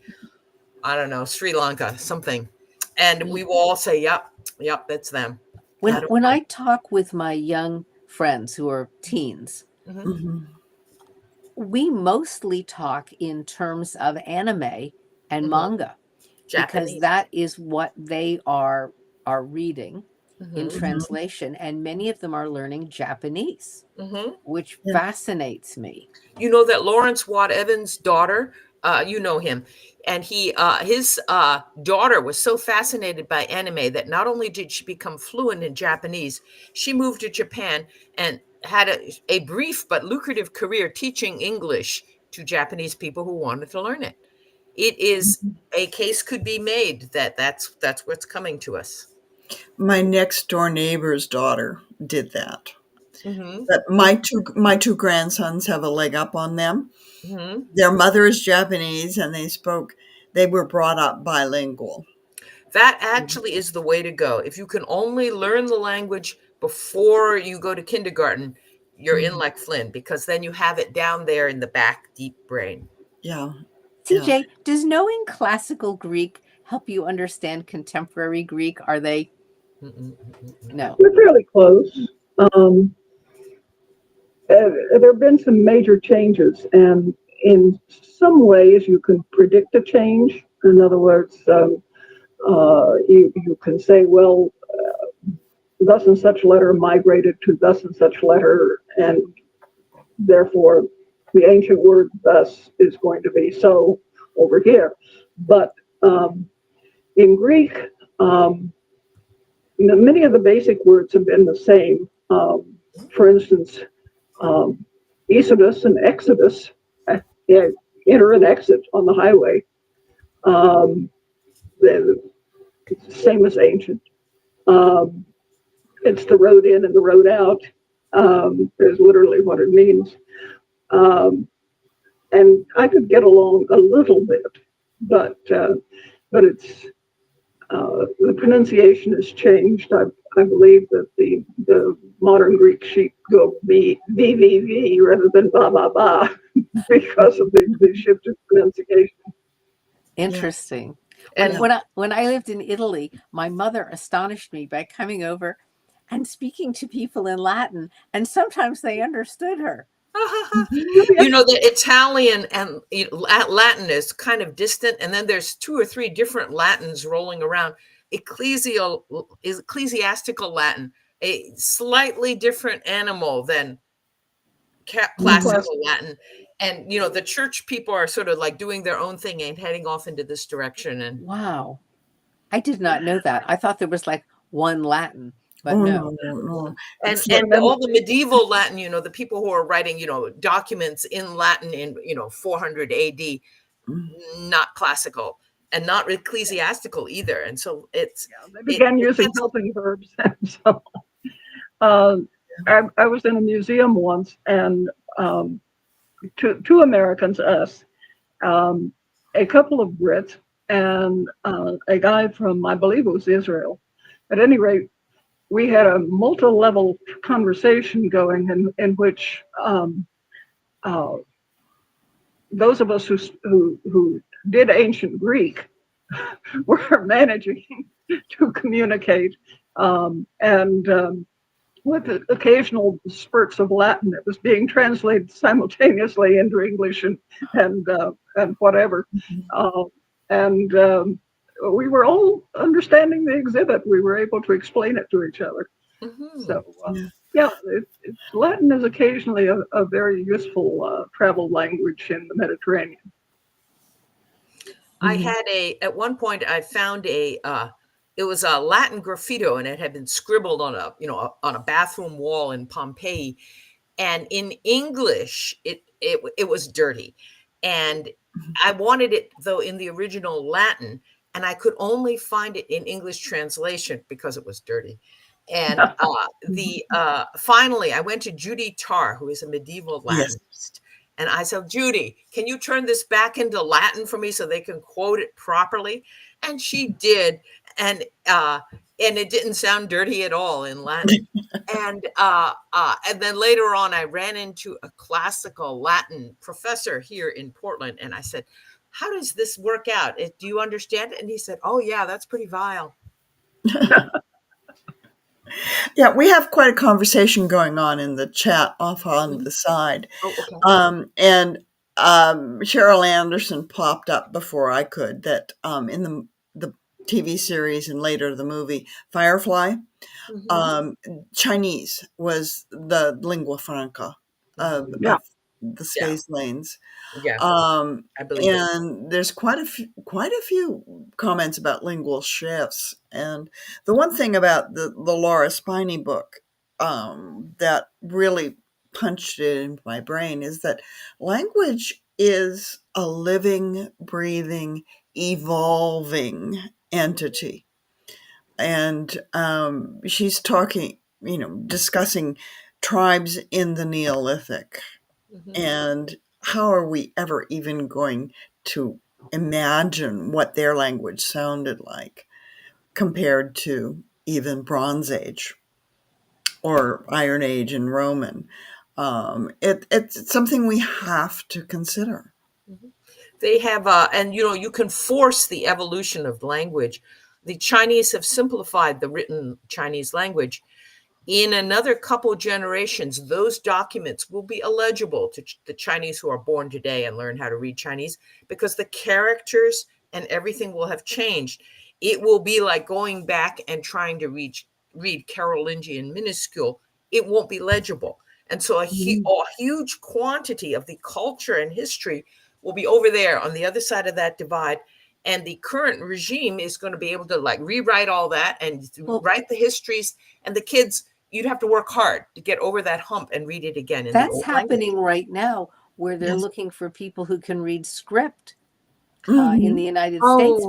I don't know, Sri Lanka, something. And we will all say, yep, yep, that's them. I don't When know. I talk with my young friends who are teens, Mhm. Mhm. we mostly talk in terms of anime and Mhm. manga because Japanese. that is what they are reading in Mhm. Mhm. translation, and many of them are learning Japanese, Mhm. which Yeah. fascinates me. You know that Lawrence Watt Evans' daughter, you know him, and his daughter was so fascinated by anime that not only did she become fluent in Japanese, she moved to Japan and had a brief but lucrative career teaching English to Japanese people who wanted to learn it. It is a case could be made that that's what's coming to us. My next door neighbor's daughter did that. Mm-hmm. But my two grandsons have a leg up on them. Mm-hmm. Their mother is Japanese, and they were brought up bilingual. That actually is the way to go. If you can only learn the language before you go to kindergarten, you're in Mhm. like Flynn, because then you have it down there in the back deep brain. Yeah, yeah. CJ, does knowing classical Greek help you understand contemporary Greek? Are they? Mm-mm, No. We're fairly close. Um, there have been some major changes, and in some ways, you can predict a change. In other words, you can say, well, thus and such letter migrated to thus and such letter, and therefore the ancient word thus is going to be so over here. But um, in Greek, um, many of the basic words have been the same. For instance, um, Exodus and Exodus, yeah, enter and exit on the highway. Um, the same as ancient. Um, it's the road in and the road out. Is literally what it means. Um, and I could get along a little bit, but it's the pronunciation has changed. I believe that the modern Greek sheep go v rather than ba ba ba because of the shift in pronunciation. Yeah. Interesting. And When I lived in Italy, my mother astonished me by coming over and speaking to people in Latin, and sometimes they understood her. the Italian and Latin is kind of distant, and then there's 2 or 3 different Latins rolling around. Ecclesiastical Latin, a slightly different animal than classical Latin. And the church people are sort of like doing their own thing and heading off into this direction. And Wow. I did not know that. I thought there was like one Latin, but no. No. And all the medieval Latin, the people who are writing, documents in Latin in 400 AD, not classical and not ecclesiastical either. And so they began using helping verbs. And so I was in a museum once, and two Americans, us, a couple of Brits, and a guy from, I believe it was Israel. At any rate, we had a multi-level conversation going in which those of us who did ancient Greek were managing to communicate, and with occasional spurts of Latin, it was being translated simultaneously into English and whatever, and we were all understanding the exhibit. We were able to explain it to each other. So Latin is occasionally a very useful travel language in the Mediterranean. I had at one point I found it was a Latin graffito, and it had been scribbled on a bathroom wall in Pompeii, and in English it was dirty, and I wanted it though in the original Latin, and I could only find it in English translation because it was dirty. And finally I went to Judy Tarr, who is a medieval Latinist. And I said, Judy, can you turn this back into Latin for me so they can quote it properly? And she did. And it didn't sound dirty at all in Latin. And then later on, I ran into a classical Latin professor here in Portland. And I said, how does this work out? Do you understand it? And he said, oh, yeah, that's pretty vile. Yeah, we have quite a conversation going on in the chat off on the side. Oh, okay. And Cheryl Anderson popped up before I could that in the TV series and later the movie Firefly, Chinese was the lingua franca of the Space Lanes. Yeah, I believe and there's quite a few comments about lingual shifts. And the one thing about the Laura Spiney book that really punched it into my brain is that language is a living, breathing, evolving entity. And she's talking, discussing tribes in the Neolithic. And how are we ever even going to imagine what their language sounded like compared to even Bronze Age or Iron Age and Roman? It's something we have to consider. They have, and you can force the evolution of language. The Chinese have simplified the written Chinese language. In another couple generations, those documents will be illegible to the Chinese who are born today and learn how to read Chinese, because the characters and everything will have changed. It will be like going back and trying to read Carolingian minuscule. It won't be legible. And so a huge quantity of the culture and history will be over there on the other side of that divide. And the current regime is going to be able to rewrite all that and write the histories, and the kids, you'd have to work hard to get over that hump and read it again. That's happening right now, where they're looking for people who can read script in the United States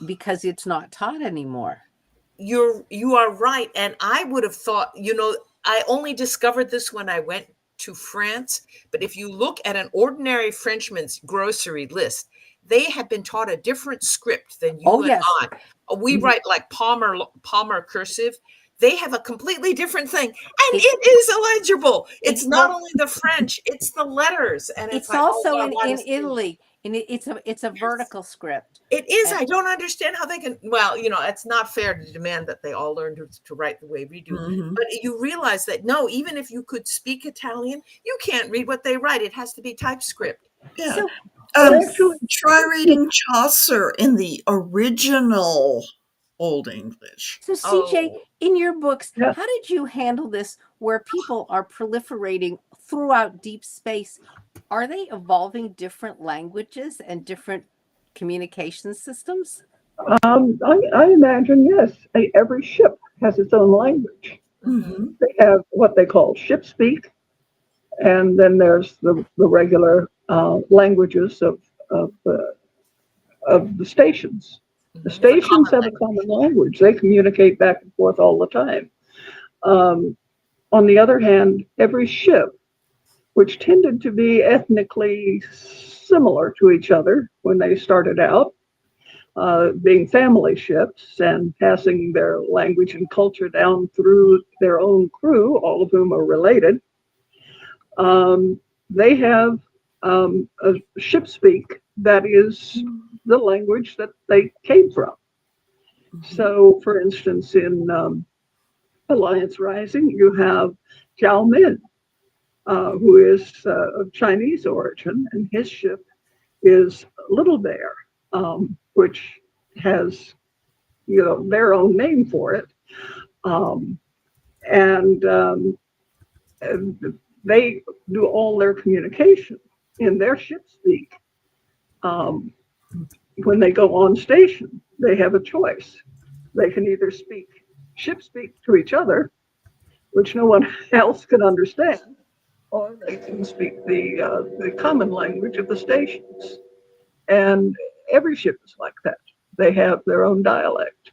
because it's not taught anymore. You are right. And I would have thought, I only discovered this when I went to France. But if you look at an ordinary Frenchman's grocery list, they have been taught a different script than you and I. We write like Palmer cursive. They have a completely different thing, and it is illegible. It's not only the French; it's the letters, and it's also in Italy. And it's a vertical script. It is. And- I don't understand how they can. Well, it's not fair to demand that they all learn to write the way we do. Mhm. But you realize that no, even if you could speak Italian, you can't read what they write. It has to be typescript. Yeah. So Actually, Try reading Chaucer in the original Old English. So CJ, Oh, in your books, Yeah. how did you handle this where people are proliferating throughout deep space? Are they evolving different languages and different communication systems? I imagine, yes, every ship has its own language. Mhm. They have what they call ship speak, and then there's the regular languages of the stations. The the stations common have a common language. They communicate back and forth all the time. Um, on the other hand, every ship, which tended to be ethnically similar to each other when they started out, being family ships and passing their language and culture down through their own crew, all of whom are related, um, they have a ship speak that is the language that they came from. Mhm. So, for instance, in Alliance Rising, you have Jiao Min, who is of Chinese origin, and his ship is Little Bear, which has their own name for it, um, and, and they do all their communication in their ship speak. Um, when they go on station, they have a choice. They can either speak ship speak to each other, which no one else can understand, or they can speak the common language of the stations. And every ship is like that. They have their own dialect.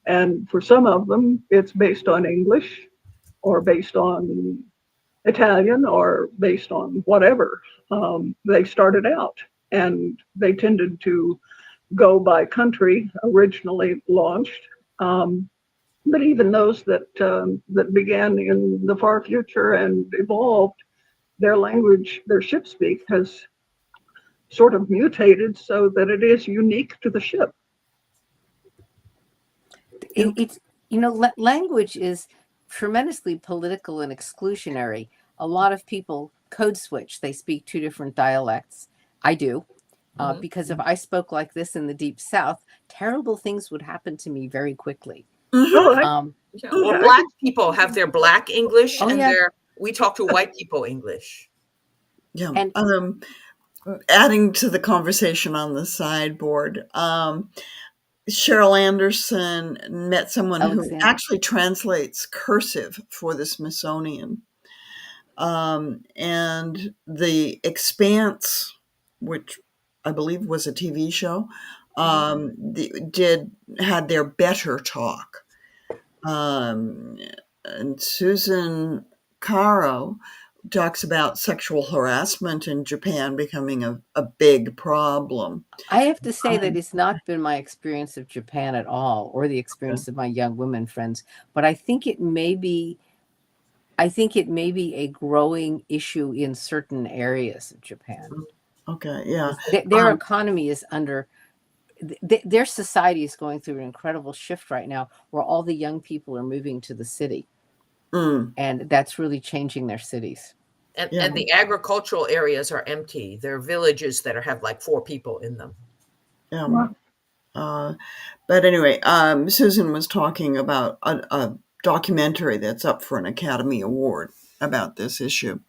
And for some of them, it's based on English or based on Italian or based on whatever they started out. And they tended to go by country originally launched. Um, but even those that began in the far future and evolved, their language, their ship speak has sort of mutated so that it is unique to the ship. It's language is tremendously political and exclusionary. A lot of people code switch. They speak two different dialects. I do. Mhm. Because if I spoke like this in the deep south, terrible things would happen to me very quickly. Mhm. Oh, Um, Yeah. yeah, Or I black can, people have their black English oh and yeah, we talk to white people English. Yeah. and Adding to the conversation on the sideboard, Cheryl Anderson met someone who Alexander. actually translates cursive for the Smithsonian. And The Expanse, which I believe was a TV show, had their Better Talk. And Susan Caro talks about sexual harassment in Japan becoming a big problem. I have to say that it's not been my experience of Japan at all, or the experience of my young women friends. But I think it may be. I think it may be a growing issue in certain areas of Japan. Okay, yeah. Their economy is under. Their society is going through an incredible shift right now, where all the young people are moving to the city, Mm, and that's really changing their cities. And yeah. and the agricultural areas are empty. They're villages that have like 4 people in them. Yeah. But anyway, Susan was talking about a documentary that's up for an Academy Award about this issue.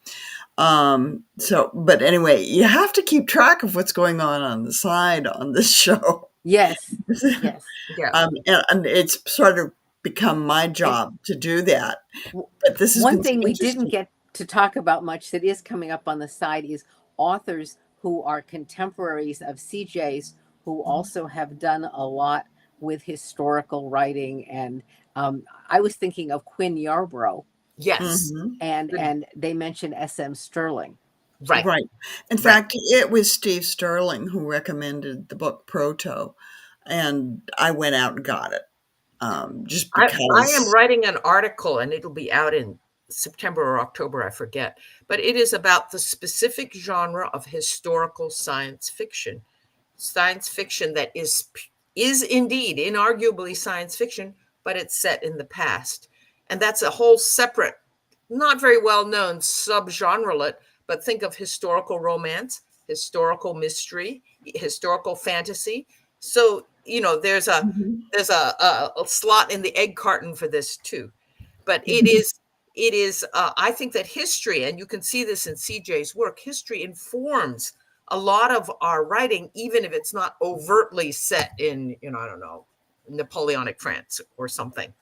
But anyway, you have to keep track of what's going on the side on this show. Yes, yes. Yeah. And it's sort of become my And job to do that. w- But this has one been so thing we didn't interesting. get to talk about much that is coming up on the side is authors who are contemporaries of CJ's, who also have done a lot with historical writing. And I was thinking of Quinn Yarbrough, Yes. Mhm. and they mentioned SM Sterling. Right. Right. In Right. fact, it was Steve Sterling who recommended the book Proto, and I went out and got it just I am because. writing an article and it'll be out in September or October, I forget. But it is about the specific genre of historical science fiction. Science fiction that is indeed inarguably science fiction, but it's set in the past. And that's a whole separate, not very well known subgenrelet, but think of historical romance, historical mystery, historical fantasy. So, there's a Mhm. there's a slot in the egg carton for this too. But it is I think that history, and you can see this in CJ's work, history informs a lot of our writing, even if it's not overtly set in, I don't know, Napoleonic France or something.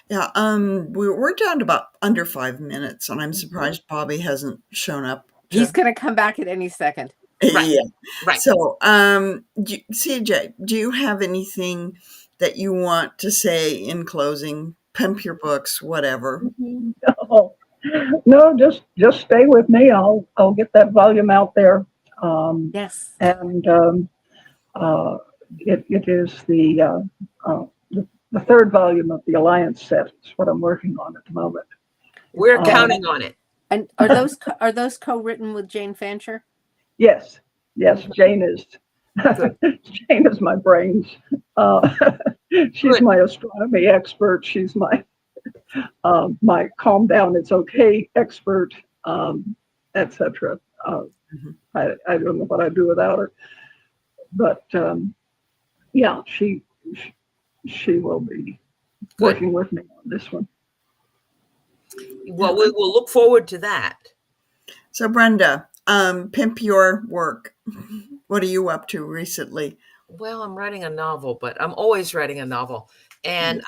Yeah, we're down to about under 5 minutes, and I'm surprised Bobby hasn't shown up. He's going to come back at any second. Right. Yeah. Right. So, CJ, do you have anything that you want to say in closing? Pimp your books, whatever. No, no, just stay with me. I'll get that volume out there. Yes. And uh, it is the third volume of the Alliance set. It's what I'm working on at the moment. We're counting on it. And are those co-written with Jane Fancher? Yes, Jane is. Jane is my brains. She's Good. my astronomy expert. She's my calm down, it's okay expert, etc. I don't know what I'd do without her, but yeah, she will be working with me on this one. Well, we'll look forward to that. So, Brenda, pimp your work. What are you up to recently? Well, I'm writing a novel, but I'm always writing a novel. And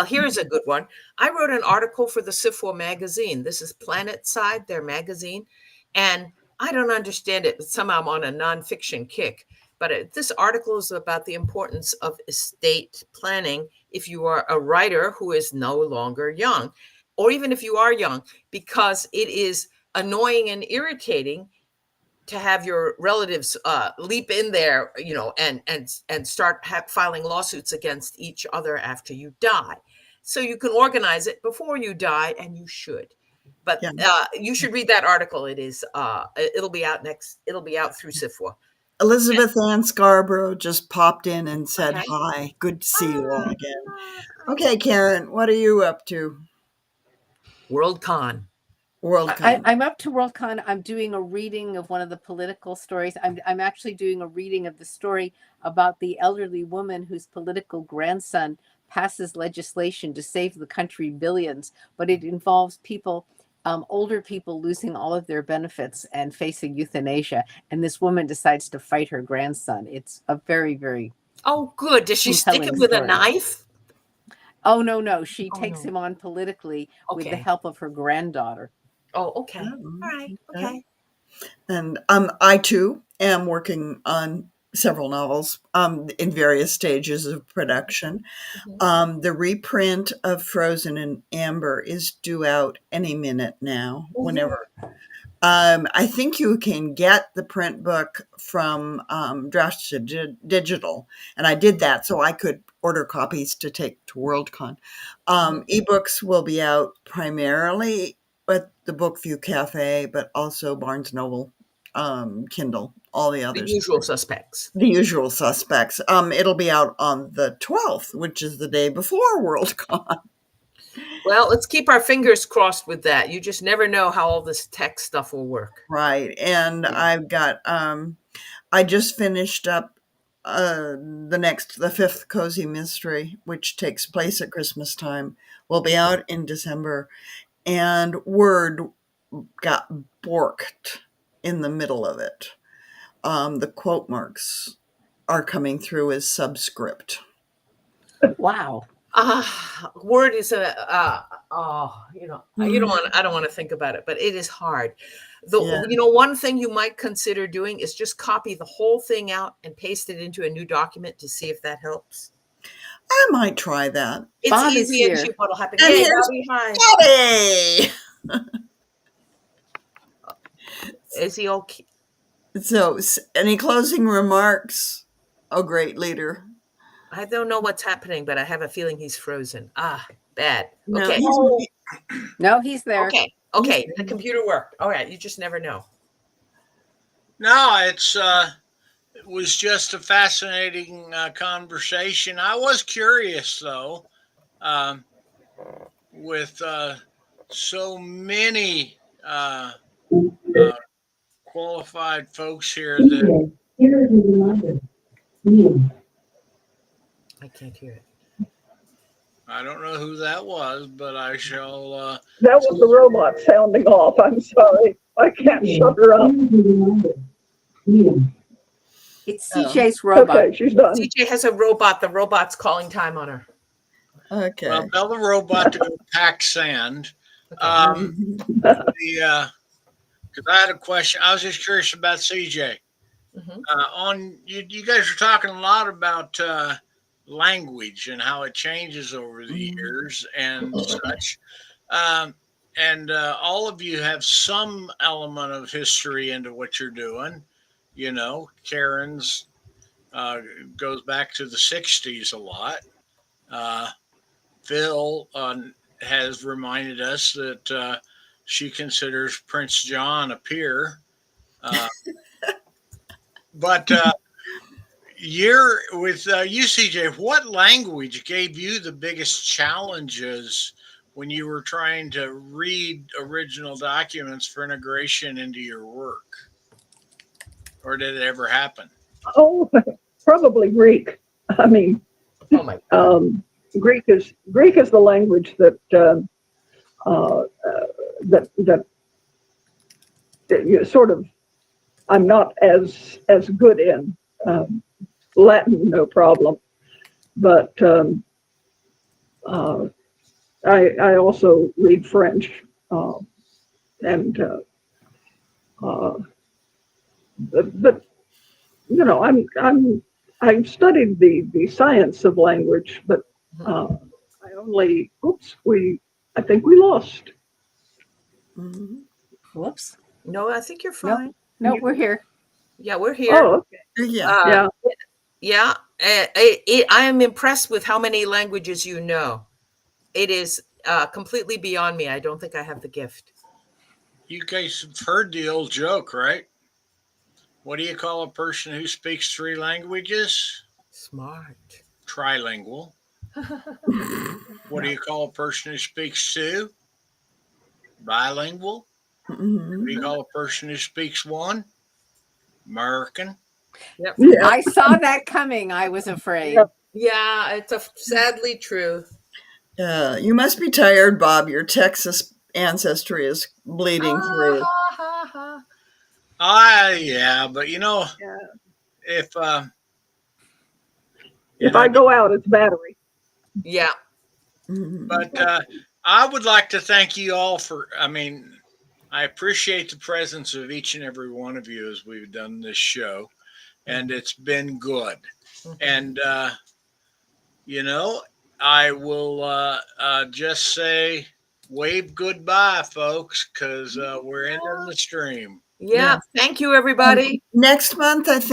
here's a good one. I wrote an article for the SIFWA magazine. This is Planet Side, their magazine. And I don't understand it, but somehow I'm on a nonfiction kick. But this article is about the importance of estate planning if you are a writer who is no longer young, or even if you are young, because it is annoying and irritating to have your relatives leap in there, and start filing lawsuits against each other after you die. So you can organize it before you die, and you should. But you should read that article. It'll be out through SIFWA. Elizabeth Ann Scarborough just popped in and said Okay. hi. Good to see you all again. Okay, Karen, what are you up to? WorldCon. I'm up to WorldCon. I'm doing a reading of one of the political stories. I'm actually doing a reading of the story about the elderly woman whose political grandson passes legislation to save the country billions, but it involves people, older people losing all of their benefits and facing euthanasia. And this woman decides to fight her grandson. It's a very, very good. Does she stick him with a knife? Oh, no. She takes him on politically with the help of her granddaughter. Oh, okay. All right. Okay. And I too am working on several novels in various stages of production. The reprint of Frozen in Amber is due out any minute now, whenever. I think you can get the print book from Draft Digital, and I did that so I could order copies to take to WorldCon. Ebooks will be out primarily at the Bookview Cafe, but also Barnes Noble, Kindle, all the others. The usual suspects. The usual suspects. It'll be out on the 12th, which is the day before WorldCon. Well, let's keep our fingers crossed with that. You just never know how all this tech stuff will work. Right. And I've got, I just finished up the fifth Cozy Mystery, which takes place at Christmas time, will be out in December. And Word got borked in the middle of it. The quote marks are coming through as subscript. Wow. Word is I don't want to think about it, but it is hard. One thing you might consider doing is just copy the whole thing out and paste it into a new document to see if that helps. I might try that. It's Bob easy is and here. what'll happen. And Hey, here's Bobby, hi. Bobby! Is he okay? So, any closing remarks? Oh, great leader. I don't know what's happening, but I have a feeling he's frozen. Ah, bad. No, Okay. No, he's there. Okay. Okay. The computer worked. All right. You just never know. No, it was just a fascinating conversation. I was curious though, um, with so many qualified folks here that I can't hear it. I don't know who that was, but I shall. That was the robot sounding off. I'm sorry. I can't shut her up. It's CJ's robot. Okay, she's done. CJ has a robot. The robot's calling time on her. Okay. Well, tell the robot to go pack sand. Okay. Because I had a question. I was just curious about CJ. Mhm. On you guys are talking a lot about language and how it changes over the years and such. And all of you have some element of history into what you're doing. You know, Karen's goes back to the 60s a lot. Phyl has reminded us that she considers Prince John a peer. But you're with you, CJ. What language gave you the biggest challenges when you were trying to read original documents for integration into your work, or did it ever happen? Oh, probably Greek. I mean, Oh my God. Greek is the language that you sort of I'm not as good in. Latin, no problem, but I also read French, and but you know I've studied the science of language, but I think we lost. Whoops. No, I think you're fine. No, we're here. Yeah, we're here. Oh, okay. Yeah. Yeah. Yeah. I am impressed with how many languages you know. It is completely beyond me. I don't think I have the gift. You guys have heard the old joke, right? What do you call a person who speaks 3 languages? Smart. Trilingual. What do you call a person who speaks 2? Bilingual. What do you call a person who speaks 1? American. Yep. Yeah. I saw that coming. I was afraid. Yep. Yeah, it's sadly true. You must be tired, Bob. Your Texas ancestry is bleeding through. Yeah, but you know, Yeah. if If I go out, it's battery. Yeah. but I would like to thank you all for. I mean, I appreciate the presence of each and every one of you as we've done this show, and it's been good. And you know, I will just say wave goodbye, folks, because we're ending the stream. Yeah. Thank you, everybody. Next month, I think.